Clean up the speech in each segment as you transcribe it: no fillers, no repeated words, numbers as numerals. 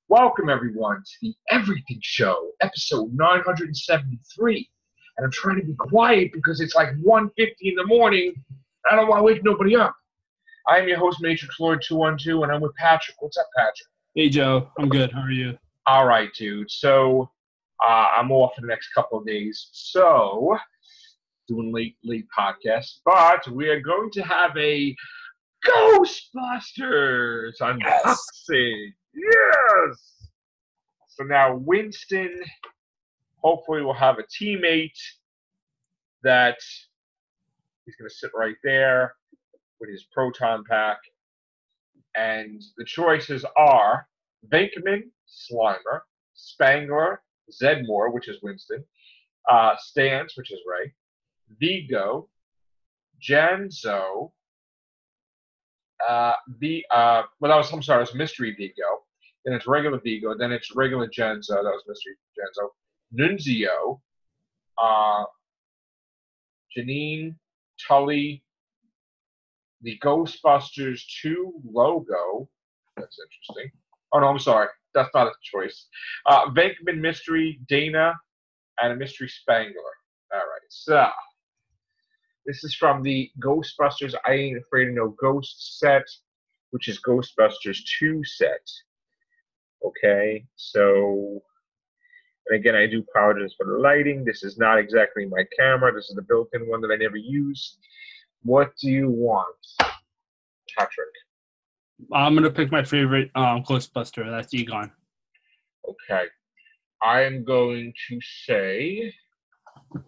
Welcome, everyone, to the Everything Show, episode 973. And I'm trying to be quiet because it's like 1:50 in the morning. I don't want to wake nobody up. I am your host, Matrix Lord 212, and I'm with Patrick. What's up, Patrick? Hey, Joe. I'm good. How are you? All right, dude. So I'm off for the next couple of days. So doing late podcast. But we are going to have a Ghostbusters unboxing. Yes! So now Winston hopefully will have a teammate that he's going to sit right there with his proton pack. And the choices are Venkman, Slimer, Spangler, Zedmore, which is Winston, Stance, which is Ray, Vigo, Janzo, it was Mystery Vigo. Then it's regular Vigo. Then it's regular Janzo. That was Mystery Janzo. Nunzio, Janine, Tully, the Ghostbusters 2 logo. That's interesting. Oh, no, I'm sorry. That's not a choice. Venkman, Mystery, Dana, and a Mystery Spangler. All right, so this is from the Ghostbusters I Ain't Afraid of No Ghosts set, which is Ghostbusters 2 set. Okay, so, and again, I do apologize for the lighting. This is not exactly my camera. This is the built-in one that I never use. What do you want, Patrick? I'm going to pick my favorite Ghostbuster. That's Egon. Okay. I am going to say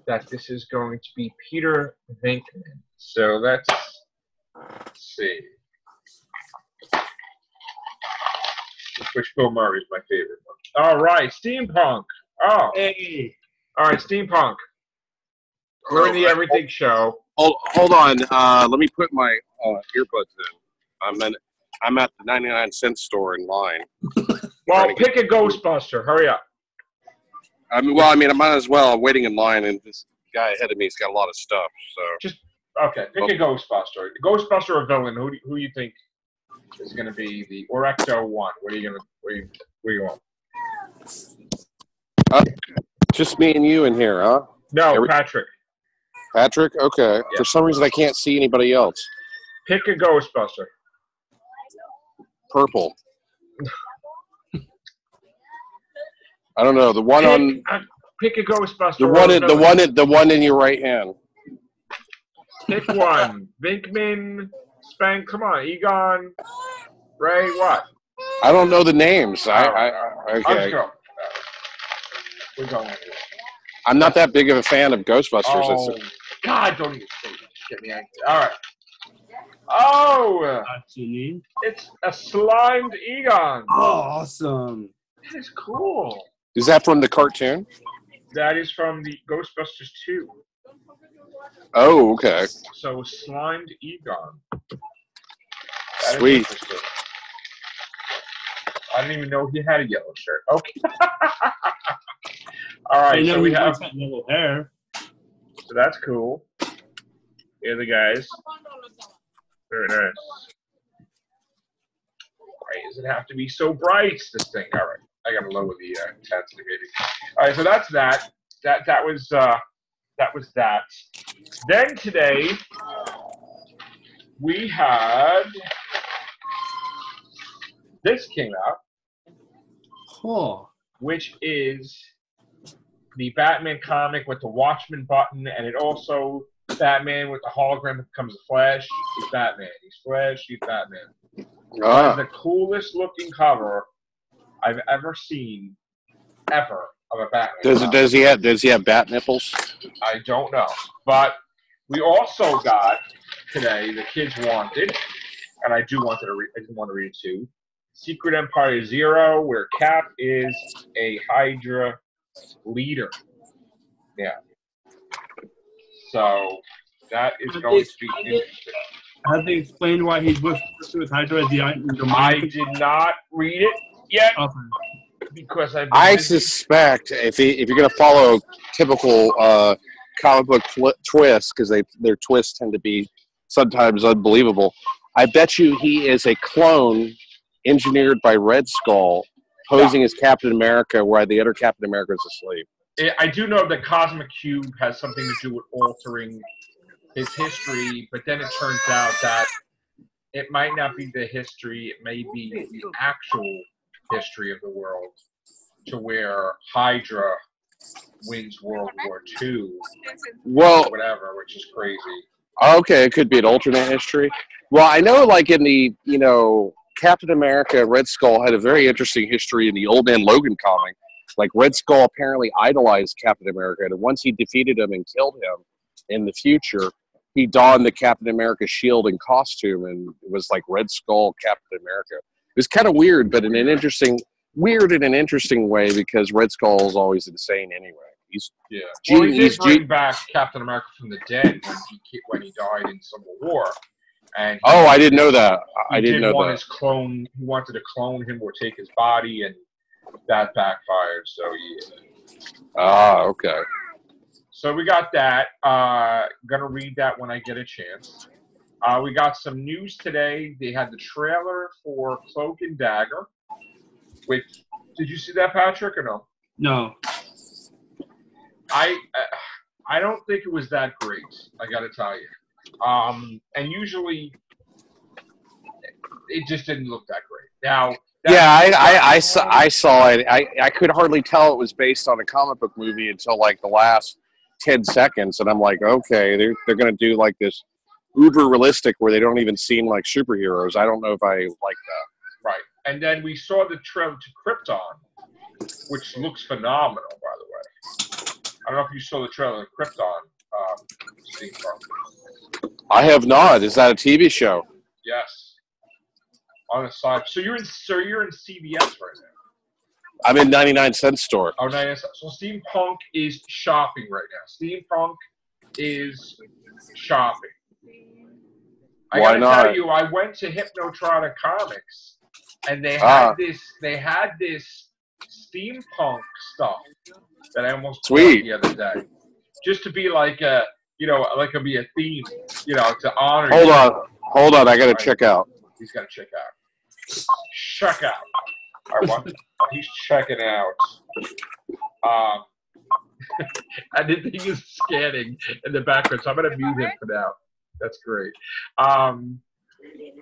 that this is going to be Peter Venkman. So let's see. Which Bill Murray is my favorite one. All right, Steampunk. Oh. Hey. All right, Steampunk. We're in the Everything Show. Hold on. Let me put my earbuds in. I'm at the 99-cent store in line. Well, pick a Ghostbuster. Hurry up. I might as well. I'm waiting in line, and this guy ahead of me has got a lot of stuff. So Pick a Ghostbuster. Ghostbuster or villain? Who do you think is going to be the Ecto one? Where you want? Just me and you in here, huh? No, Patrick. Patrick? Okay. Yeah. For some reason, I can't see anybody else. Pick a Ghostbuster. Purple. I don't know. The one pick a Ghostbuster. The one in your right hand. Pick one. Venkman, Spank. Come on, Egon, Ray. What? I don't know the names. Okay. Let's go. We're going. I'm not that big of a fan of Ghostbusters. Oh, God, don't even say that. Get me angry. All right. Oh, it's a slimed Egon. Oh, awesome. That is cool. Is that from the cartoon? That is from the Ghostbusters 2. Oh, okay. So, slimed Egon. Sweet. I didn't even know he had a yellow shirt. Okay. All right, so we have yellow hair. So that's cool. Here are the guys. Very nice. Why does it have to be so bright, this thing? All right. I got to lower the intensity, maybe. All right, so that's that. That was that. Then today, we had... This came out. Oh. Which is the Batman comic with the Watchmen button, and it also Batman with the hologram becomes the Flash. He's Batman. He's Flash. He's Batman. That is the coolest looking cover I've ever seen, ever, of a Batman. Does he have bat nipples? I don't know, but we also got today. The kids wanted, and I didn't want to read it too. Secret Empire Zero, where Cap is a Hydra leader. Yeah. So that is going to be interesting. Have they explained why he's with Hydra at the end? I did not read it yet. Okay. Because I suspect if you're going to follow typical comic book twists, because their twists tend to be sometimes unbelievable, I bet you he is a clone engineered by Red Skull posing as Captain America, while the other Captain America is asleep. I do know that Cosmic Cube has something to do with altering his history, but then it turns out that it might not be the history, it may be the actual history of the world, to where Hydra wins World War II, Well, whatever, which is crazy. okay, it could be an alternate history. Well, I know, like in the Captain America, Red Skull had a very interesting history in the Old Man Logan comic. Like Red Skull apparently idolized Captain America, and once he defeated him and killed him in the future, he donned the Captain America shield and costume, and it was like Red Skull Captain America. It was kind of weird, but in an interesting way, because Red Skull is always insane anyway. Well, he did bring back Captain America from the dead when he died in Civil War. And I didn't know that. I didn't know that. His clone. He wanted to clone him or take his body, and that backfired. So okay. So we got that. Gonna read that when I get a chance. We got some news today. They had the trailer for Cloak and Dagger. Which, did you see that, Patrick, or no? No. I don't think it was that great. I got to tell you. And usually, it just didn't look that great. Now, I saw it. I could hardly tell it was based on a comic book movie until like the last 10 seconds, and I'm like, okay, they're going to do like this uber realistic where they don't even seem like superheroes. I don't know if I like that. Right. And then we saw the trailer to Krypton, which looks phenomenal, by the way. I don't know if you saw the trailer to Krypton, Steampunk. I have not. Is that a TV show? Yes. On the side. So you're in CBS right now. I'm in 99-cent store. Oh, 99 cents. So Steampunk is shopping right now. Steampunk is shopping. I gotta tell you, I went to Hypnotronic Comics, and they had this steampunk stuff that I almost bought the other day, just to be like a theme, to honor. Hold on, I gotta check out. He's gotta check out. Check out. All right, what? He's checking out. And the thing is scanning in the background, so I'm gonna mute him for now. That's great.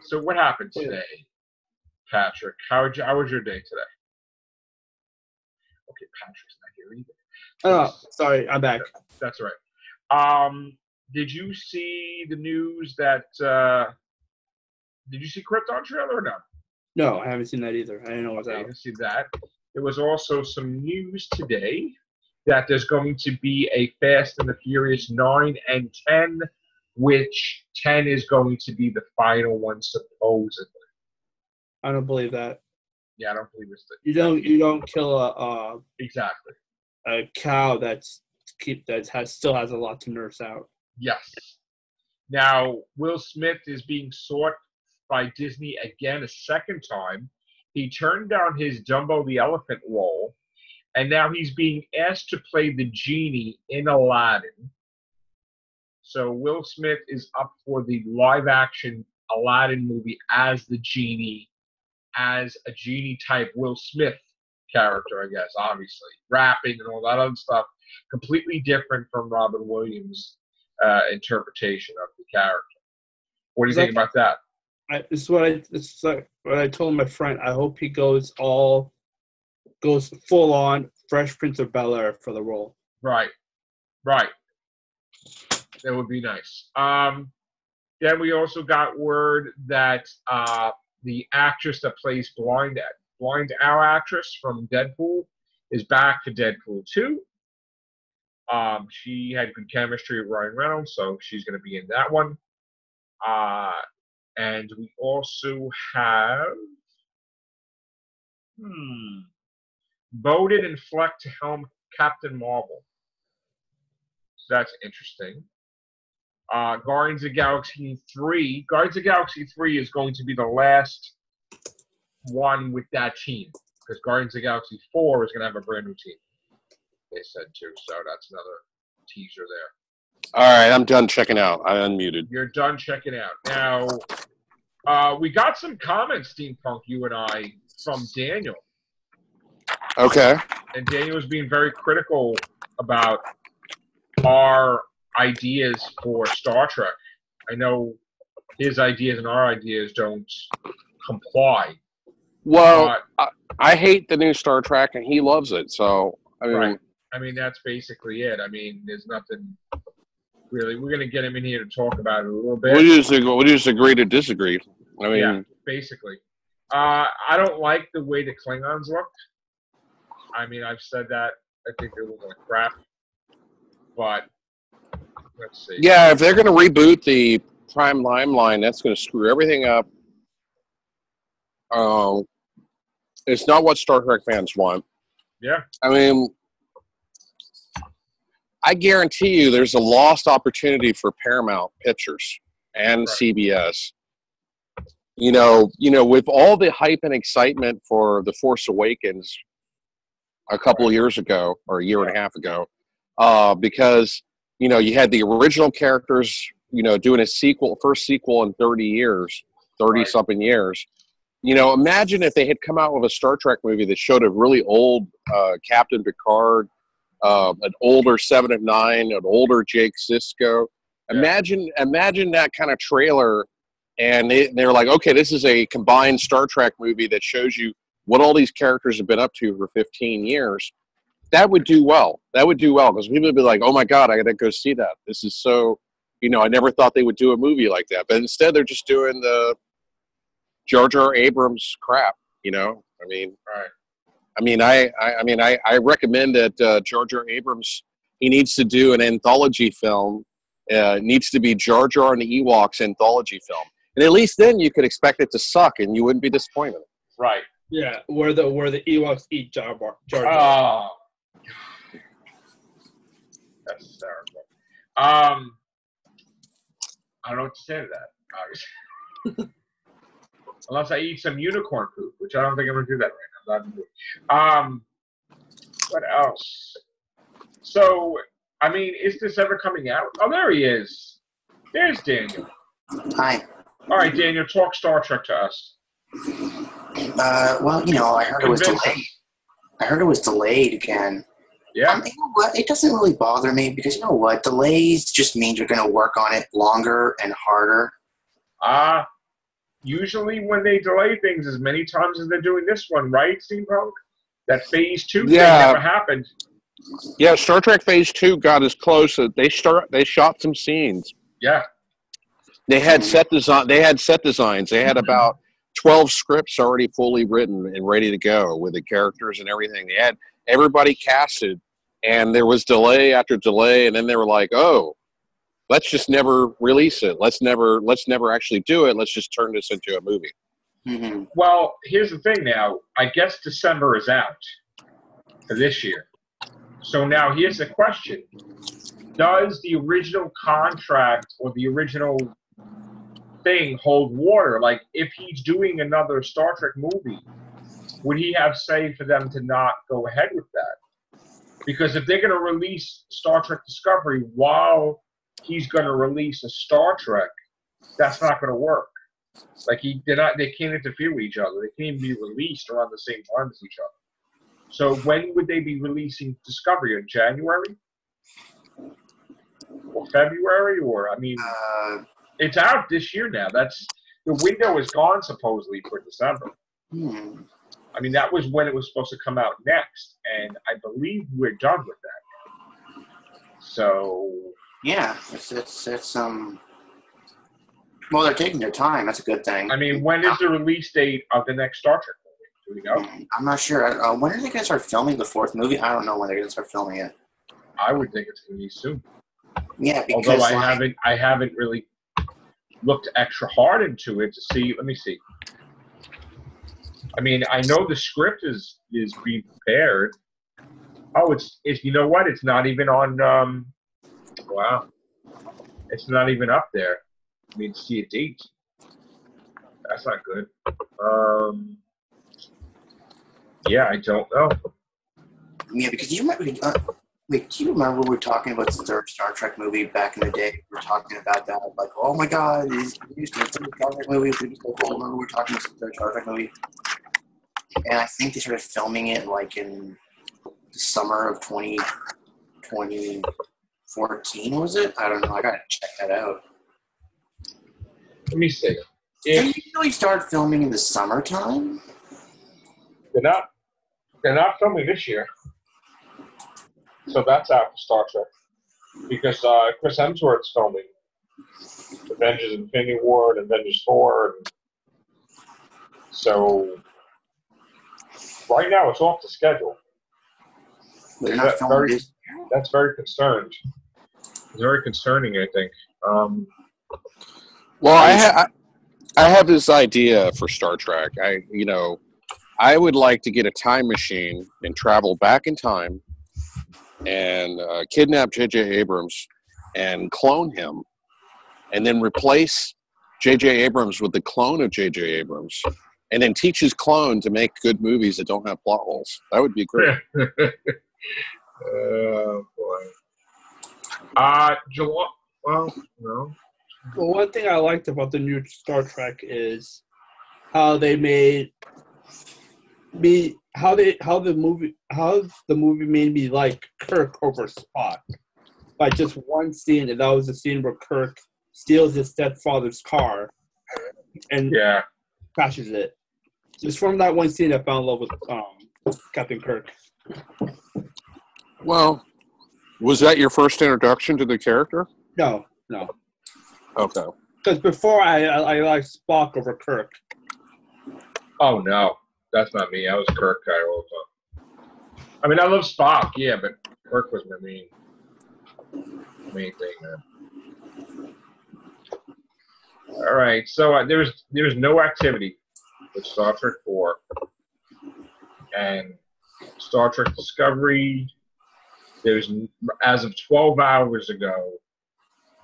So what happened today, Patrick? How was your day today? Okay, Patrick's not here either. Oh, sorry, I'm back. That's right. Did you see the news that? Did you see Krypton trailer or no? No, I haven't seen that either. I didn't know what's out. I didn't see that. There was also some news today that there's going to be a Fast and the Furious 9 and 10. Which 10 is going to be the final one, supposedly. I don't believe that. Yeah, I don't believe it's the. You don't kill exactly a cow still has a lot to nurse out. Yes. Now Will Smith is being sought by Disney again a second time. He turned down his Dumbo the Elephant role, and now he's being asked to play the genie in Aladdin. So Will Smith is up for the live-action Aladdin movie as the genie, as a genie-type Will Smith character, I guess, obviously. Rapping and all that other stuff. Completely different from Robin Williams' interpretation of the character. What do you think about that? It's like what I told my friend. I hope he goes full-on Fresh Prince of Bel-Air for the role. Right. That would be nice. Then we also got word that the actress that plays Blind Owl actress from Deadpool is back for Deadpool 2. She had good chemistry with Ryan Reynolds, so she's going to be in that one. And we also have Bowden and Fleck to helm Captain Marvel. So that's interesting. Guardians of the Galaxy 3. Guardians of the Galaxy 3 is going to be the last one with that team. Because Guardians of the Galaxy 4 is going to have a brand new team. They said too. So that's another teaser there. All right, I'm done checking out. I unmuted. You're done checking out. Now, we got some comments, Steampunk, you and I, from Daniel. Okay. And Daniel was being very critical about our ideas for Star Trek. I know his ideas and our ideas don't comply. Well, I hate the new Star Trek, and he loves it. So, I mean, right. I mean, that's basically it. I mean, there's nothing really. We're going to get him in here to talk about it a little bit. we just agree to disagree. I mean, yeah, basically. I don't like the way the Klingons look. I mean, I've said that. I think they look like crap. But let's see. Yeah, if they're going to reboot the Prime Timeline, that's going to screw everything up. It's not what Star Trek fans want. Yeah. I mean, I guarantee you there's a lost opportunity for Paramount Pictures and right. CBS. You know, with all the hype and excitement for The Force Awakens a couple of years ago, or a year and a half ago, because, you had the original characters, doing a first sequel in 30-something years. Imagine if they had come out with a Star Trek movie that showed a really old Captain Picard, an older Seven of Nine, an older Jake Sisko. Imagine that kind of trailer, and they're like, okay, this is a combined Star Trek movie that shows you what all these characters have been up to for 15 years. That would do well. Because people would be like, oh my God, I got to go see that. This is so, I never thought they would do a movie like that. But instead, they're just doing the Jar Jar Abrams crap, I mean, right. I recommend that Jar Jar Abrams, he needs to do an anthology film. It needs to be Jar Jar and the Ewoks anthology film. And at least then you could expect it to suck and you wouldn't be disappointed. Right. Yeah, where the Ewoks eat Jar Jar. Oh. That's hysterical. I don't know what to say to that, obviously. Unless I eat some unicorn poop, which I don't think I'm going to do that right now. What else? So, I mean, is this ever coming out? Oh, there he is. There's Daniel. Hi. All right, Daniel, talk Star Trek to us. Well, I heard it was delayed. I heard it was delayed again. Yeah. You know what? It doesn't really bother me because you know what? Delays just means you're going to work on it longer and harder. Usually when they delay things as many times as they're doing this one, right, Steampunk? That Phase 2 thing never happened. Yeah, Star Trek Phase 2 got as close. They shot some scenes. Yeah. They had set designs. They had about 12 scripts already fully written and ready to go with the characters and everything. They had everybody casted, and there was delay after delay, and then they were like, "Oh, let's just never release it. Let's never actually do it. Let's just turn this into a movie." Mm-hmm. Well, here's the thing now. I guess December is out for this year. So now here's the question. Does the original contract or the original thing hold water? Like, if he's doing another Star Trek movie, would he have say for them to not go ahead with that? Because if they're going to release Star Trek Discovery while he's going to release a Star Trek, that's not going to work. Like, they can't interfere with each other. They can't even be released around the same time as each other. So when would they be releasing Discovery? In January? Or February? Or, I mean, it's out this year now. The window is gone, supposedly, for December. I mean, that was when it was supposed to come out next. And I believe we're done with that. So... Yeah, it's well, they're taking their time. That's a good thing. I mean, when is the release date of the next Star Trek movie? Do we know? I'm not sure. When are they going to start filming the fourth movie? I don't know when they're going to start filming it. I would think it's going to be soon. Yeah, because although I haven't really looked extra hard into it to see. Let me see. I mean, I know the script is being prepared. Oh, it's you know what? It's not even on. Wow, it's not even up there. I mean, see a date. That's not good. Yeah, I don't know. Yeah, because you remember. Wait, do you remember we were talking about the third Star Trek movie back in the day? We were talking about that, like, oh my God, is the third Star Trek movie? Remember we were talking about the third Star Trek movie? and I think they started filming it like in the summer of 2014. Was it? I don't know. I gotta check that out. Let me see. They If usually start filming in the summertime. they're not filming this year, so that's out for Star Trek because Chris Hemsworth's filming Avengers: Infinity War and Avengers 4, and so right now it's off the schedule. They're not filming this. That's very concerned. It's very concerning, I think. Well, I have this idea for Star Trek. I would like to get a time machine and travel back in time and kidnap J.J. Abrams and clone him, and then replace J.J. Abrams with the clone of J.J. Abrams, and then teach his clone to make good movies that don't have plot holes. That would be great. Oh boy. July. Well, no. Well, one thing I liked about the new Star Trek is how they made me how the movie made me like Kirk over Spock by just one scene, and that was the scene where Kirk steals his stepfather's car and crashes it. Just from that one scene, I fell in love with Captain Kirk. Well, was that your first introduction to the character? No. Okay. Because before I liked Spock over Kirk. Oh no, that's not me. I was a Kirk guy all the time. I mean, I love Spock, yeah, but Kirk was my main thing, man. All right, so there's no activity with Star Trek 4 and Star Trek Discovery. There's, as of 12 hours ago,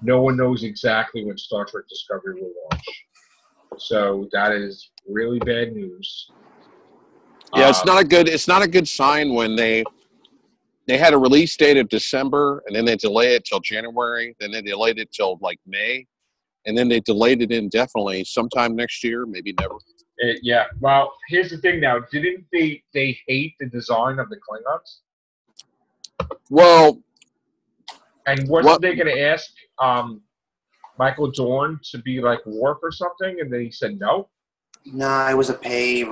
no one knows exactly when Star Trek Discovery will launch. So that is really bad news. Yeah, it's not a good sign when they had a release date of December, and then they delay it till January, then they delayed it till like May, and then they delayed it indefinitely. Sometime next year, maybe never. Yeah. Well, here's the thing. Now, didn't they hate the design of the Klingons? Well, and wasn't they going to ask Michael Dorn to be like Worf or something, and then he said no? No, it was a pay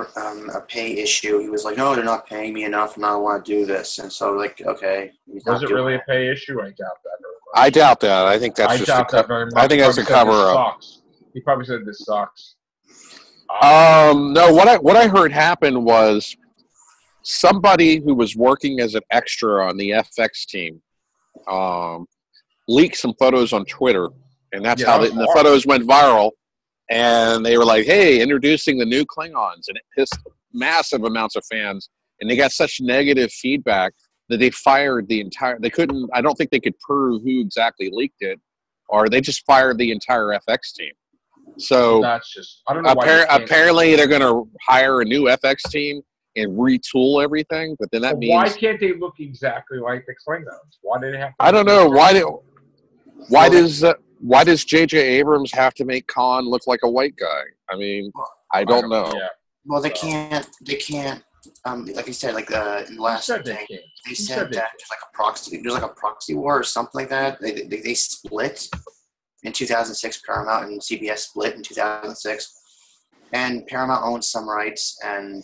issue. He was like, "No, they're not paying me enough, and I don't want to do this." And so, like, okay, was it really a pay issue? I doubt that. I doubt that. I think that's just very much. I think that's a cover up. He probably said this sucks. No. What I heard happen was somebody who was working as an extra on the FX team leaked some photos on Twitter, and that's how the photos went viral. And they were like, "Hey, introducing the new Klingons," and it pissed massive amounts of fans. And they got such negative feedback that they fired the entire. They couldn't. I don't think they could prove who exactly leaked it, or they just fired the entire FX team. So that's just. I don't know. Apparently, they're going to hire a new FX team and retool everything. But then that means why can't they look exactly like the Klingons? Why do they have to? I don't know. Why does J.J. Abrams have to make Khan look like a white guy? I mean, I don't know. Yeah. Well, they can't. Like I said, like in the last thing, they said that there's like a proxy war or something like that. They split in 2006. Paramount and CBS split in 2006, and Paramount owns some rights, and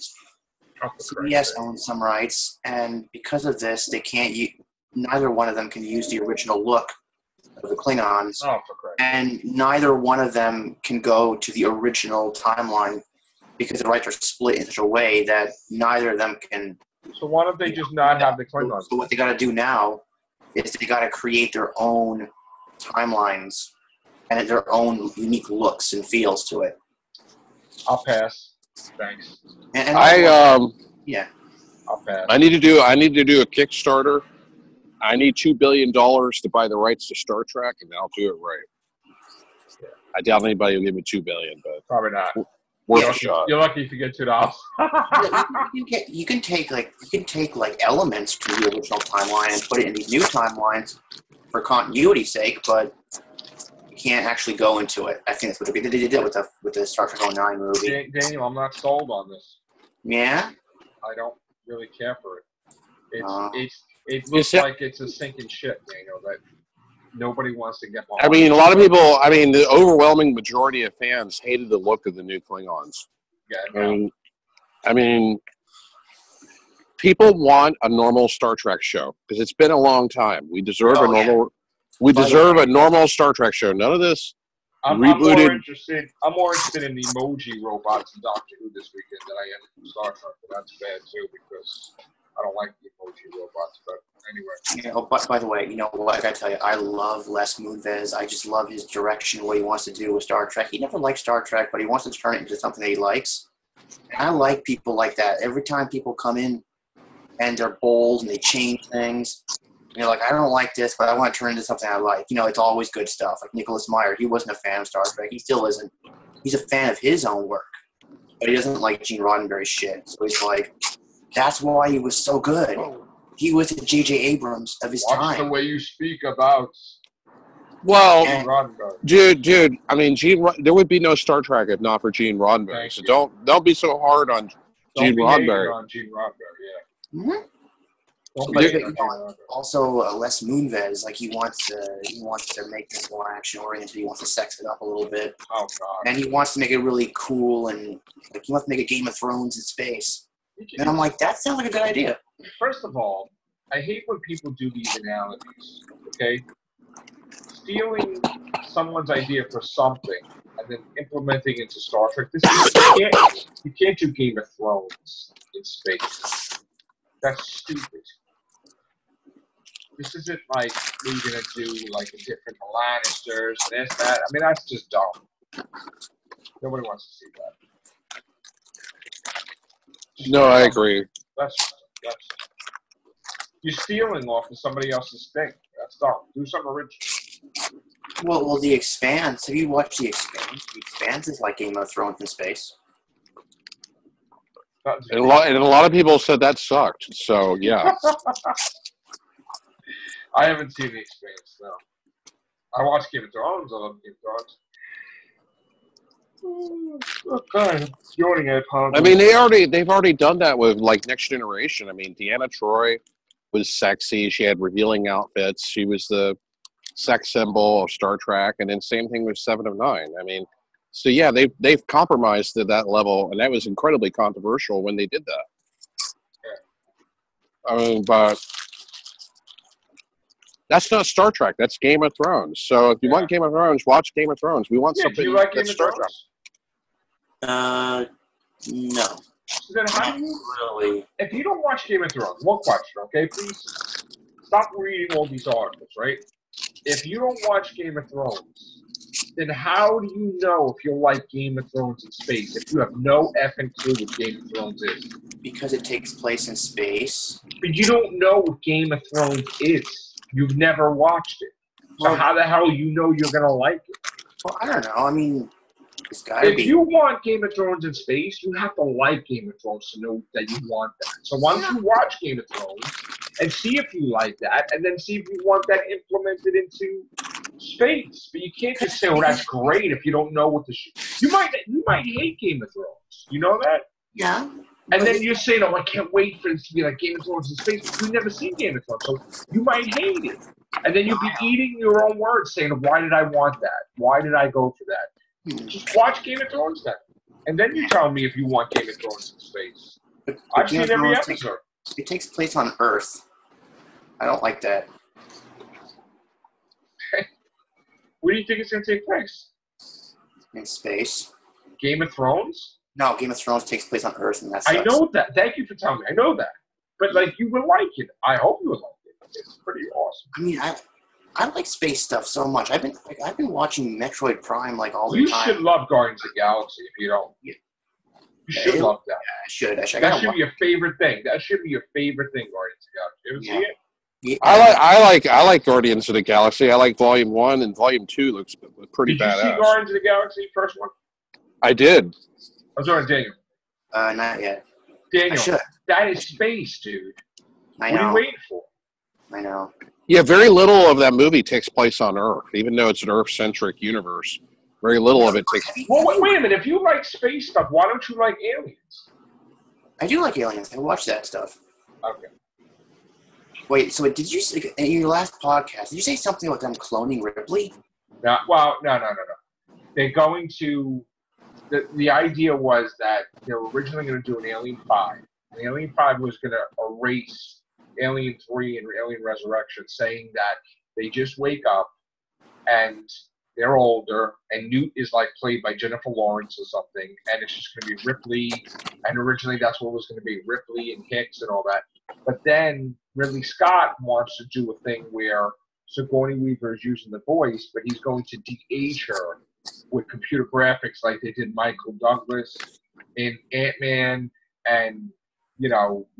CBS owns some rights, and because of this, they can't. Neither one of them can use the original look of the Klingons, and neither one of them can go to the original timeline because the rights are split in such a way that neither of them can. So why don't they just not have the Klingons? So what they got to do now is they got to create their own timelines and their own unique looks and feels to it. I'll pass. Thanks. I'll pass. I need to do a Kickstarter. I need $2 billion to buy the rights to Star Trek, and I'll do it right. Yeah. I doubt anybody will give me $2 billion, but probably not. Worth a shot. You're lucky if you get $2. You can take elements from the original timeline and put it in these new timelines for continuity's sake, but you can't actually go into it. I think that's what they did with the Star Trek 09 movie. Daniel, I'm not sold on this. Yeah. I don't really care for it. It You looks see- like it's a sinking ship, Daniel, that nobody wants to get behind. I mean, a lot of people. I mean, the overwhelming majority of fans hated the look of the new Klingons. Yeah, I mean, people want a normal Star Trek show because it's been a long time. We deserve a normal. Yeah. We deserve a normal Star Trek show. None of this rebooted. I'm more interested in the emoji robots in Doctor Who this weekend than I am in Star Trek. But that's bad too because I don't like the emoji robots. But anyway. You know, by the way, you know what I gotta tell you, I love Les Moonves. I just love his direction, what he wants to do with Star Trek. He never liked Star Trek, but he wants to turn it into something that he likes. And I like people like that. Every time people come in and they're bold and they change things, and they're like, I don't like this, but I want to turn it into something I like. You know, it's always good stuff. Like Nicholas Meyer, he wasn't a fan of Star Trek. He still isn't. He's a fan of his own work, but he doesn't like Gene Roddenberry's shit. So he's like, that's why he was so good. He was the J.J. Abrams of his time. Watch the way you speak about Well, Gene Roddenberry. Dude, I mean, there would be no Star Trek if not for Gene Roddenberry. So don't be so hard on Gene Roddenberry. On Gene Roddenberry, yeah. Mm-hmm. Also, Les Moonves, like he wants to make this more action oriented. He wants to sex it up a little bit. Oh God! And he wants to make it really cool and like he wants to make a Game of Thrones in space. And I'm like, that sounds like a good idea. First of all, I hate when people do these analogies. Okay, stealing someone's idea for something and then implementing it into Star Trek. You can't do Game of Thrones in space. That's stupid. This isn't like we're gonna do like a different Lannisters, this, that. I mean, that's just dumb. Nobody wants to see that. No, I agree. That's you're stealing off of somebody else's thing. That's dumb. Do something original. Well, The Expanse. Have you watched The Expanse? The Expanse is like Game of Thrones in space. And a lot of people said that sucked. So yeah. I haven't seen The Expanse, no. I watched Game of Thrones. I love Game of Thrones. Okay, I'm yawning. I apologize. I mean, they've already done that with like Next Generation. I mean, Deanna Troi was sexy. She had revealing outfits. She was the sex symbol of Star Trek, and then same thing with Seven of Nine. I mean, so yeah, they've compromised to that level, and that was incredibly controversial when they did that. Yeah. I mean, but that's not Star Trek. That's Game of Thrones. So if you want Game of Thrones, watch Game of Thrones. We want something that's Star Trek. No. So then how do you really? If you don't watch Game of Thrones, one question, okay? Please stop reading all these articles, right? If you don't watch Game of Thrones, then how do you know if you'll like Game of Thrones in space if you have no effing clue what Game of Thrones is? Because it takes place in space. But you don't know what Game of Thrones is. You've never watched it. So how the hell you know you're going to like it? Well, I don't know. I mean, it's gotta if you want Game of Thrones in space, you have to like Game of Thrones to know that you want that. So why don't you watch Game of Thrones and see if you like that, and then see if you want that implemented into space. But you can't just say, "Oh, that's great," if you don't know what the you might hate Game of Thrones. You know that? Yeah. And then you're saying, "Oh, I can't wait for this to be like Game of Thrones in space." But you've never seen Game of Thrones, so you might hate it. And then you'll be eating your own words, saying, "Why did I want that? Why did I go for that?" Just watch Game of Thrones then. And then you tell me if you want Game of Thrones in space. I've seen every episode. It takes place on Earth. I don't like that. Where do you think it's going to take place? In space. Game of Thrones? No, Game of Thrones takes place on Earth, and that's. I know that. Thank you for telling me. I know that. But, like, you would like it. I hope you would like it. It's pretty awesome. I mean, I like space stuff so much. I've been watching Metroid Prime like all the time. You should love Guardians of the Galaxy if you don't. You should love that. Yeah, I should. That should be your favorite thing. That should be your favorite thing, Guardians of the Galaxy. You ever see it? Yeah. I like Guardians of the Galaxy. I like Volume 1, and Volume 2 looks pretty badass. Did you see Guardians of the Galaxy, first one? I did. I'm sorry, Daniel. Not yet. Daniel, that is space, dude. I know. What are you waiting for? I know. Yeah, very little of that movie takes place on Earth, even though it's an Earth-centric universe. Very little of it takes. Well, wait a minute. If you like space stuff, why don't you like aliens? I do like Aliens. I watch that stuff. Okay. Wait, so did you in your last podcast? Did you say something about them cloning Ripley? No. They're going to. The idea was that they were originally going to do an Alien 5. And Alien 5 was going to erase Alien 3 and Alien Resurrection, saying that they just wake up and they're older, and Newt is like played by Jennifer Lawrence or something, and it's just going to be Ripley. And originally that's what it was going to be, Ripley and Hicks and all that. But then Ridley Scott wants to do a thing where Sigourney Weaver is using the voice, but he's going to de-age her with computer graphics like they did Michael Douglas in Ant-Man and,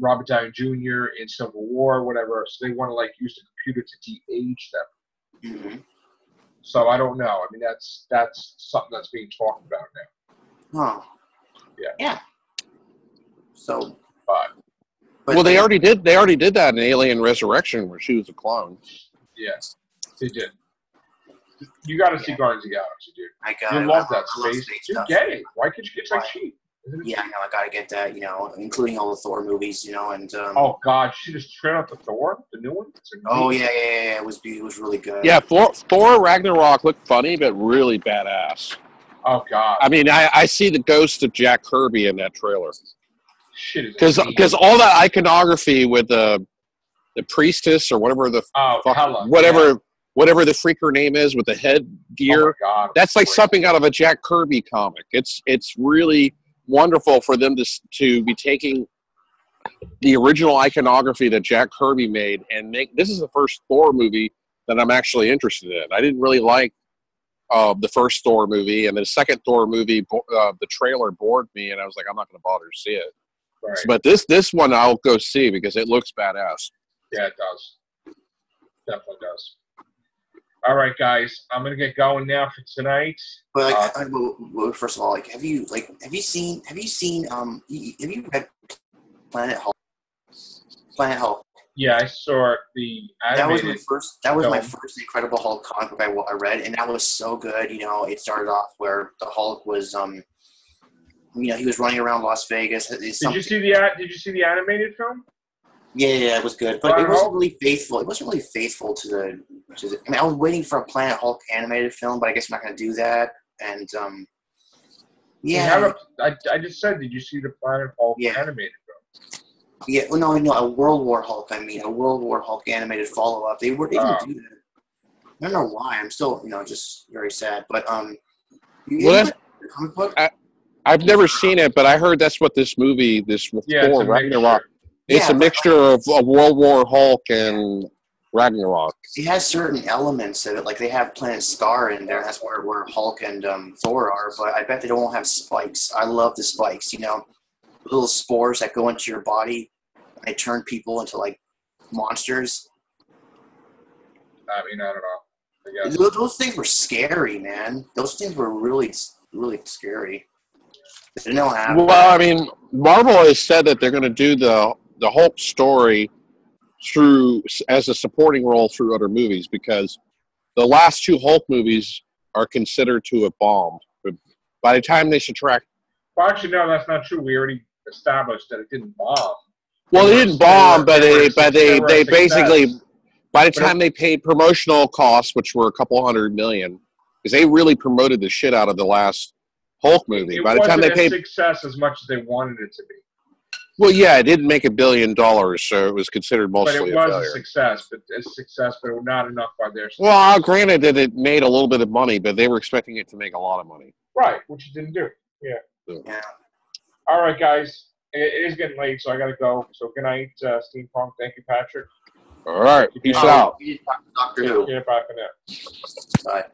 Robert Downey Jr. in Civil War, whatever. So they want to, use the computer to de-age them. Mm-hmm. So I don't know. I mean, that's something that's being talked about now. Oh. Yeah. Yeah. So. Well, they already did that in Alien Resurrection, where she was a clone. Yeah, they did. You got to see Guardians of the Galaxy, dude. I love that space. Dude, get it. Why could you get that cheap? Yeah, I know. I gotta get that. Including all the Thor movies. And. Oh God, you see this trailer for Thor, the new one? Oh yeah. It was really good. Yeah, Thor Ragnarok looked funny, but really badass. Oh God. I mean, I see the ghost of Jack Kirby in that trailer. Shit, because all that iconography with the priestess or whatever the whatever the freaker name is with the headgear, that's like something out of a Jack Kirby comic. It's really wonderful for them to be taking the original iconography that Jack Kirby made and make. This is the first Thor movie that I'm actually interested in. I didn't really like the first Thor movie, and the second Thor movie, the trailer bored me, and I was like, I'm not going to bother to see it. Right. But this one I'll go see because it looks badass. Yeah, it does. Definitely does. All right, guys, I'm gonna get going now for tonight. But first of all, have you read Planet Hulk? Planet Hulk. Yeah, I saw the animated. That was my first Incredible Hulk comic book I read, and that was so good. It started off where the Hulk was he was running around Las Vegas. Did you see the animated film? Yeah, it was good, but it wasn't really faithful. It wasn't really faithful to the. I mean, I was waiting for a Planet Hulk animated film, but I guess I'm not going to do that. And I just said, did you see the Planet Hulk animated film? Yeah, well, no, a World War Hulk. I mean, a World War Hulk animated follow up. They didn't do that. I don't know why. I'm still, just very sad. But comic book? I've never seen it, but I heard that's what this movie, Thor Ragnarok. It's a mixture of World War Hulk and Ragnarok. It has certain elements of it, like they have Planet Scar in there. That's where Hulk and Thor are. But I bet they don't have spikes. I love the spikes. Little spores that go into your body. They turn people into like monsters. I mean, I don't know. Those things were scary, man. Those things were really, really scary. They don't have. Well, I mean, Marvel has said that they're going to do the Hulk story as a supporting role through other movies because the last two Hulk movies are considered to have bombed. But by the time they subtract, well, actually, no, that's not true. We already established that it didn't bomb. Well, it didn't bomb, but they basically, by the time they paid promotional costs, which were a couple $100 million, because they really promoted the shit out of the last Hulk movie. By the time they paid success as much as they wanted it to be. Well, yeah, it didn't make $1 billion, so it was considered mostly a failure. But it was a success, but not enough by their standards. Well, granted that it made a little bit of money, but they were expecting it to make a lot of money. Right, which it didn't do. Yeah. All right, guys. It is getting late, so I got to go. So good night, Steampunk. Thank you, Patrick. All right. Peace out. Doctor Who. Yeah, bye for now. Bye.